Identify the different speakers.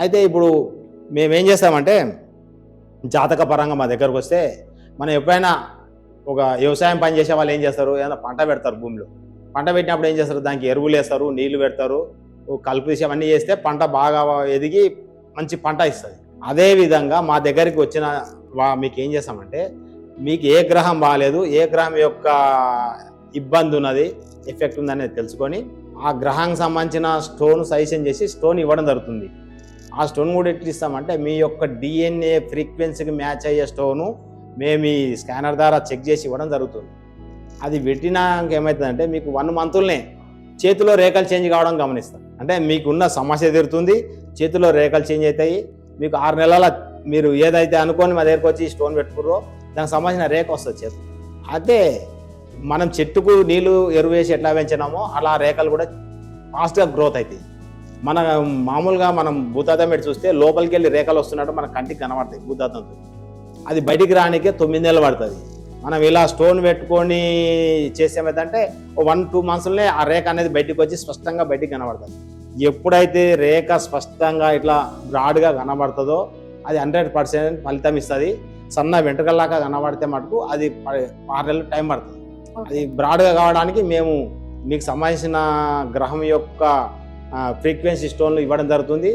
Speaker 1: అయితే ఇప్పుడు మేమేం చేస్తామంటే జాతక పరంగా మా దగ్గరకు వస్తే మనం ఎప్పుడైనా ఒక వ్యవసాయం పని చేసే వాళ్ళు ఏం చేస్తారు, ఏదైనా పంట పెడతారు భూమిలో. పంట పెట్టినప్పుడు ఏం చేస్తారు, దానికి ఎరువులు వేస్తారు, నీళ్లు పెడతారు, కలుపు తీసి అవన్నీ చేస్తే పంట బాగా ఎదిగి మంచి పంట ఇస్తుంది. అదేవిధంగా మా దగ్గరికి వచ్చిన మీకు ఏం చేస్తామంటే, మీకు ఏ గ్రహం బాగాలేదు, ఏ గ్రహం యొక్క ఇబ్బంది ఉన్నది, ఎఫెక్ట్ ఉందనేది తెలుసుకొని ఆ గ్రహానికి సంబంధించిన స్టోన్ సజెషన్ చేసి స్టోన్ ఇవ్వడం జరుగుతుంది. ఆ స్టోన్ కూడా ఎట్లా ఇస్తామంటే, మీ యొక్క డిఎన్ఏ ఫ్రీక్వెన్సీకి మ్యాచ్ అయ్యే స్టోను మేము ఈ స్కానర్ ద్వారా చెక్ చేసి ఇవ్వడం జరుగుతుంది. అది పెట్టినాక ఏమవుతుందంటే, మీకు 1 మంత్లోనే చేతిలో రేఖలు చేంజ్ కావడం గమనిస్తాం. అంటే మీకున్న సమస్య తీరుతుంది, చేతిలో రేఖలు చేంజ్ అవుతాయి. మీకు 6 నెలల మీరు ఏదైతే అనుకొని మా దగ్గరకు వచ్చి స్టోన్ పెట్టుకుర్రో దానికి సంబంధించిన రేఖ వస్తుంది చేతి. అదే మనం చెట్టుకు నీళ్లు ఎరువు వేసి ఎట్లా పెంచినామో అలా రేఖలు కూడా ఫాస్ట్గా గ్రోత్ అవుతాయి. మన మామూలుగా మనం భూతాతం పెట్టి చూస్తే లోపలికి వెళ్ళి రేఖలు వస్తున్నట్టు మన కంటికి కనబడతాయి భూతాతంతో. అది బయటికి రానికే 9 నెలలు పడుతుంది. మనం ఇలా స్టోన్ పెట్టుకొని చేసేమైందంటే 1-2 మంత్స్లోనే ఆ రేఖ అనేది బయటికి వచ్చి స్పష్టంగా బయటికి కనబడుతుంది. ఎప్పుడైతే రేఖ స్పష్టంగా ఇట్లా బ్రాడ్గా కనబడుతుందో అది 100% ఫలితం ఇస్తుంది. సన్న వెంట్రుకల్లాగా కనబడితే మటుకు అది 6 నెలలు టైం పడుతుంది. అది బ్రాడ్గా కావడానికి మేము మీకు సంబంధించిన గ్రహం యొక్క ఫ్రీక్వెన్సీ స్టోన్లు ఇవ్వడం జరుగుతుంది.